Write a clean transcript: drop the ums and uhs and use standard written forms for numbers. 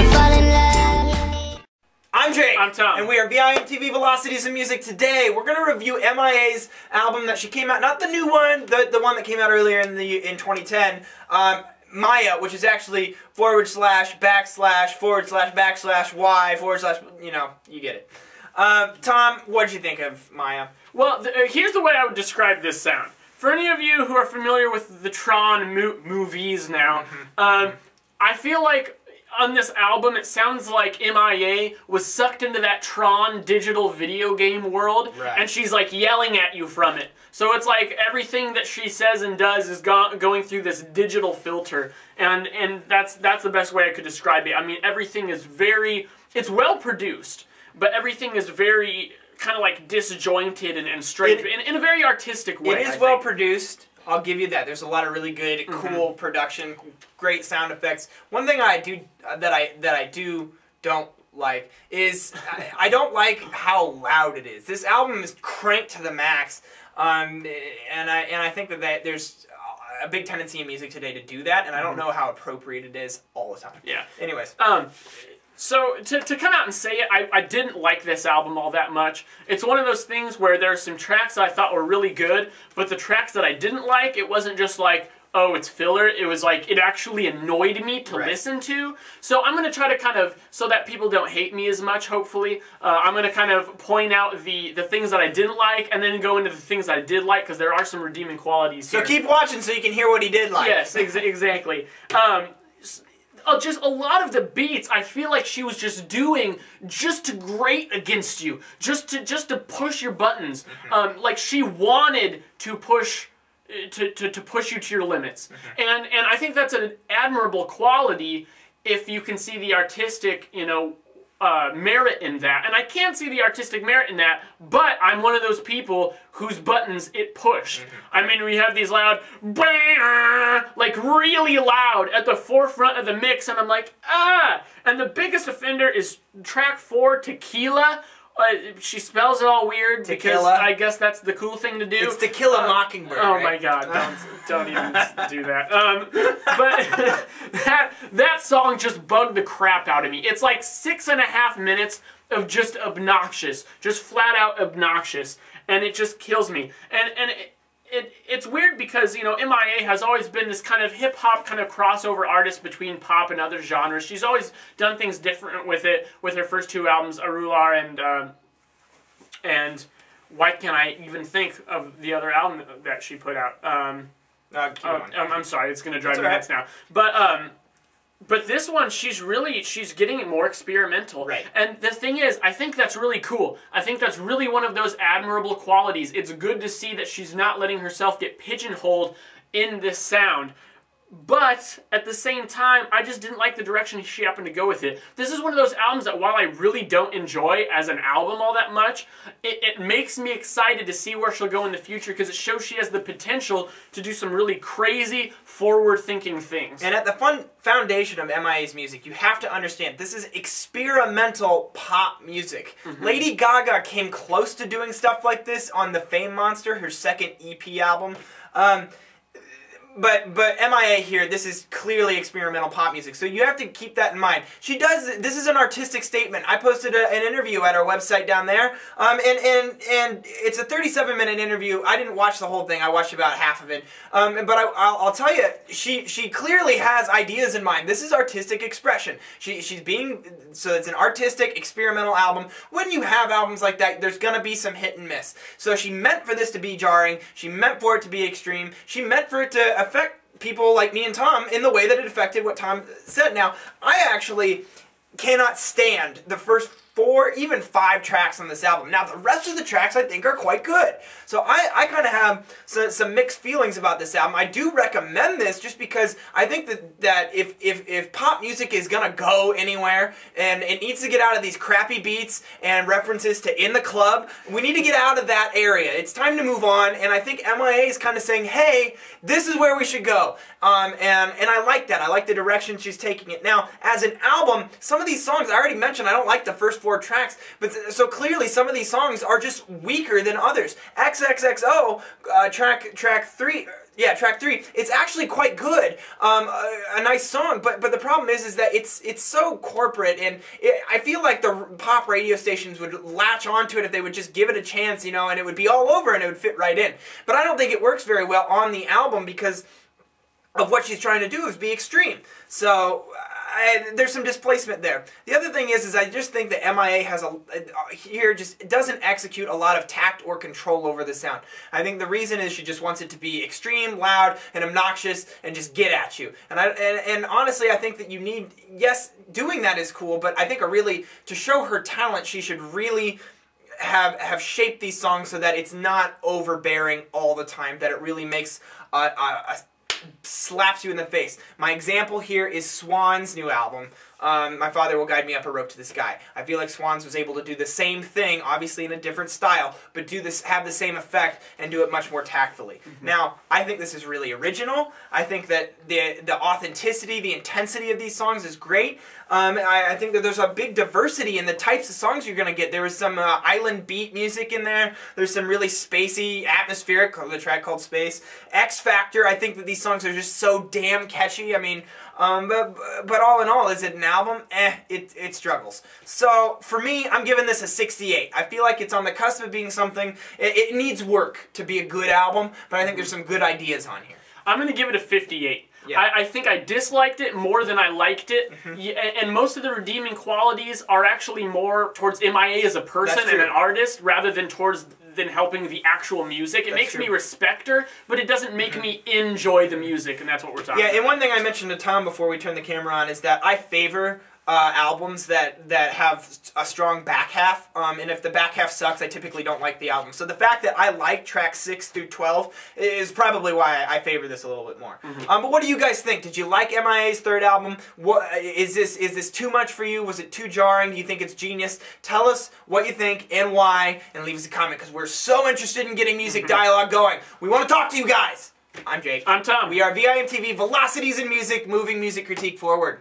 to fall in love. I'm Jake. I'm Tom. And we are BIMTV Velocities in Music. Today, we're going to review M.I.A.'s album that she came out, not the new one, the one that came out earlier in 2010, M.I.A, which is actually / / / Y / you know, you get it. Tom, what did you think of M.I.A? Well, here's the way I would describe this sound. For any of you who are familiar with the Tron movies now, I feel like on this album it sounds like M.I.A. was sucked into that Tron digital video game world, and she's like yelling at you from it. So it's like everything that she says and does is going through this digital filter, and that's the best way I could describe it. I mean, everything is it's well produced, but everything is very kind of like disjointed and straight in a very artistic way. It is well produced. I'll give you that. There's a lot of really good, cool production, great sound effects. One thing I don't like is I don't like how loud it is. This album is cranked to the max, and I think that there's a big tendency in music today to do that, and I don't know how appropriate it is all the time. Yeah. Anyways. So, to come out and say it, I didn't like this album all that much. It's one of those things where there are some tracks that I thought were really good, but the tracks that I didn't like, it wasn't just like, oh, it's filler. It was like, it actually annoyed me to listen to. So I'm going to try to kind of, so that people don't hate me as much, hopefully, I'm going to kind of point out the things that I didn't like, and then go into the things that I did like, because there are some redeeming qualities here. So keep watching so you can hear what he did like. Yes, exactly. Just a lot of the beats I feel like she was just doing just to grate against you, just to push your buttons. Like she wanted to push to push you to your limits. And I think that's an admirable quality if you can see the artistic, you know, merit in that. And I can see the artistic merit in that, but I'm one of those people whose buttons it pushed. I mean, we have these loud, like really loud at the forefront of the mix, and I'm like, ah! And the biggest offender is track 4, Tequila. She spells it all weird because I guess that's the cool thing to do. It's To Kill a Mockingbird. Oh my God! Don't even do that. But that song just bugged the crap out of me. It's like 6.5 minutes of just obnoxious, just flat out obnoxious, and it just kills me. And it's weird because, you know, M.I.A. has always been this kind of hip-hop kind of crossover artist between pop and other genres. She's always done things different with it, with her first 2 albums, Arular and why can't I even think of the other album that she put out? I'm sorry, it's going to drive me nuts now. But this one, she's getting it more experimental. Right. And the thing is, I think that's really cool. I think that's really one of those admirable qualities. It's good to see that she's not letting herself get pigeonholed in this sound. But at the same time, I just didn't like the direction she happened to go with it. This is one of those albums that while I really don't enjoy as an album all that much, it makes me excited to see where she'll go in the future because it shows she has the potential to do some really crazy, forward-thinking things. And at the foundation of M.I.A.'s music, you have to understand, this is experimental pop music. Lady Gaga came close to doing stuff like this on the Fame Monster, her second EP album. But M.I.A. here, this is clearly experimental pop music, so you have to keep that in mind. This is an artistic statement. I posted an interview at our website down there, and it's a 37-minute interview. I didn't watch the whole thing. I watched about half of it. But I'll tell you, she clearly has ideas in mind. This is artistic expression. So it's an artistic, experimental album. When you have albums like that, there's going to be some hit and miss. So she meant for this to be jarring. She meant for it to be extreme. She meant for it to affect people like me and Tom in the way that it affected what Tom said. Now, I actually cannot stand the first 4, even 5 tracks on this album. Now, the rest of the tracks I think are quite good. So I kind of have some mixed feelings about this album. I do recommend this just because I think that if pop music is going to go anywhere and it needs to get out of these crappy beats and references to In the Club, we need to get out of that area. It's time to move on, and I think M.I.A. is kind of saying, hey, this is where we should go. And I like that. I like the direction she's taking it. Now, as an album, some of these songs, I already mentioned, I don't like the first 4 tracks, but so clearly some of these songs are just weaker than others. XXXO, track 3, Yeah, track 3. It's actually quite good. A nice song, but the problem is that it's so corporate, and I feel like the pop radio stations would latch onto it if they would just give it a chance, you know, and it would be all over and it would fit right in. But I don't think it works very well on the album because of what she's trying to do is be extreme. So there's some displacement there. The other thing is I just think that M.I.A. has here just doesn't execute a lot of tact or control over the sound. I think the reason is she just wants it to be extreme, loud, and obnoxious, and just get at you. And honestly, I think that you need, yes, doing that is cool, but I think to show her talent, she should really have shaped these songs so that it's not overbearing all the time, that it really makes slaps you in the face. My example here is Swan's new album, My Father Will Guide Me Up a Rope to the Sky. I feel like Swans was able to do the same thing, obviously in a different style, but have the same effect and do it much more tactfully. Now, I think this is really original. I think that the authenticity, the intensity of these songs is great. I think that there's a big diversity in the types of songs you're going to get. There was some island beat music in there. There's some really spacey, atmospheric, the track called Space. X Factor, I think that these songs are just so damn catchy. I mean, but all in all, is it an album? It struggles. So, for me, I'm giving this a 68. I feel like it's on the cusp of being something. It needs work to be a good album, but I think there's some good ideas on here. I'm going to give it a 58. Yeah. I think I disliked it more than I liked it, and most of the redeeming qualities are actually more towards M.I.A. as a person and an artist rather than helping the actual music. It makes me respect her, but it doesn't make me enjoy the music, and that's what we're talking about. Yeah, and one thing I mentioned to Tom before we turned the camera on is that I favor albums that have a strong back half, and if the back half sucks, I typically don't like the album. So the fact that I like tracks 6 through 12 is probably why I favor this a little bit more. But what do you guys think? Did you like M.I.A.'s third album? Is this too much for you? Was it too jarring? Do you think it's genius? Tell us what you think and why, and leave us a comment, because we're so interested in getting music dialogue going. We want to talk to you guys. I'm Jake. I'm Tom. We are VIMTV, Velocities in Music, moving music critique forward.